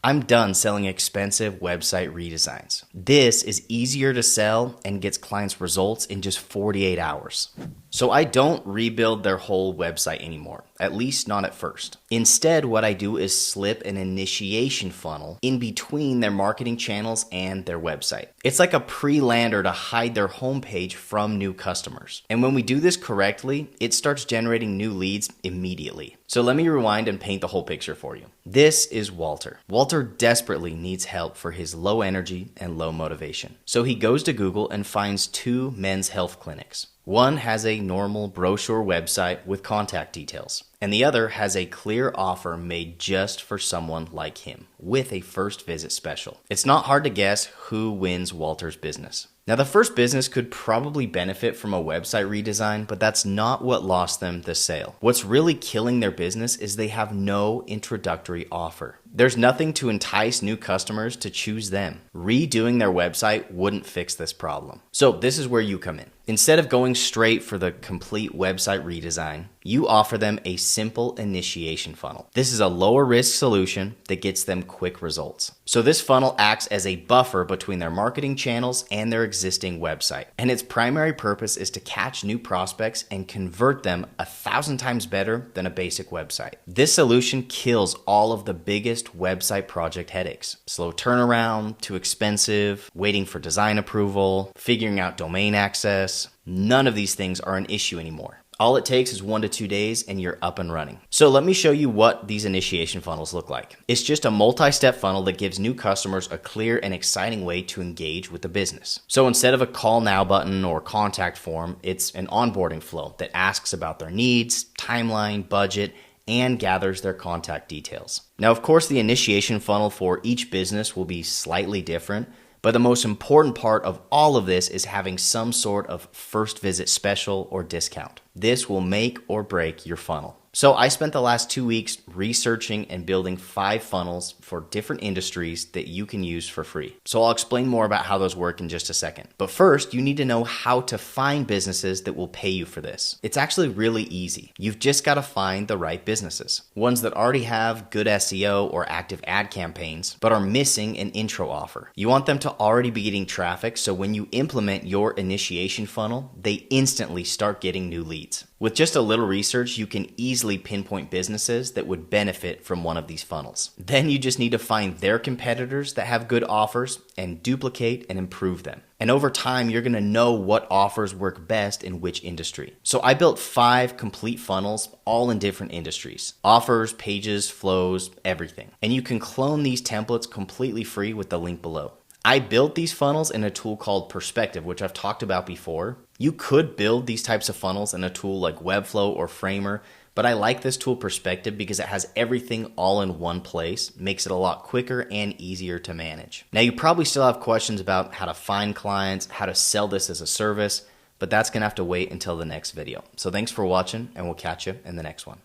I'm done selling expensive website redesigns. This is easier to sell and gets clients results in just 48 hours. So I don't rebuild their whole website anymore, at least not at first. Instead, what I do is slip an initiation funnel in between their marketing channels and their website. It's like a pre-lander to hide their homepage from new customers. And when we do this correctly, it starts generating new leads immediately. So let me rewind and paint the whole picture for you. This is Walter. Walter desperately needs help for his low energy and low motivation. So he goes to Google and finds 2 men's health clinics. One has a normal brochure website with contact details, and the other has a clear offer made just for someone like him with a first visit special. It's not hard to guess who wins Walter's business. Now, the first business could probably benefit from a website redesign, but that's not what lost them the sale. What's really killing their business is they have no introductory offer. There's nothing to entice new customers to choose them. Redoing their website wouldn't fix this problem. So this is where you come in. Instead of going straight for the complete website redesign, you offer them a simple initiation funnel. This is a lower risk solution that gets them quick results. So this funnel acts as a buffer between their marketing channels and their existing website. And its primary purpose is to catch new prospects and convert them 1,000 times better than a basic website. This solution kills all of the biggest website project headaches. Slow turnaround, too expensive, waiting for design approval, figuring out domain access. None of these things are an issue anymore. All it takes is 1 to 2 days and you're up and running. So let me show you what these initiation funnels look like. It's just a multi-step funnel that gives new customers a clear and exciting way to engage with the business. So instead of a call now button or contact form, it's an onboarding flow that asks about their needs, timeline, budget, and gathers their contact details. Now, of course, the initiation funnel for each business will be slightly different, but the most important part of all of this is having some sort of first visit special or discount. This will make or break your funnel. So I spent the last 2 weeks researching and building 5 funnels for different industries that you can use for free. So I'll explain more about how those work in just a second. But first, you need to know how to find businesses that will pay you for this. It's actually really easy. You've just got to find the right businesses. Ones that already have good SEO or active ad campaigns, but are missing an intro offer. You want them to already be getting traffic, so when you implement your initiation funnel, they instantly start getting new leads. With just a little research, you can easily pinpoint businesses that would benefit from one of these funnels. Then you just need to find their competitors that have good offers and duplicate and improve them. And over time, you're going to know what offers work best in which industry. So I built 5 complete funnels, all in different industries. Offers, pages, flows, everything. And you can clone these templates completely free with the link below. I built these funnels in a tool called Perspective, which I've talked about before. You could build these types of funnels in a tool like Webflow or Framer, but I like this tool Perspective because it has everything all in one place, makes it a lot quicker and easier to manage. Now, you probably still have questions about how to find clients, how to sell this as a service, but that's going to have to wait until the next video. So thanks for watching, and we'll catch you in the next one.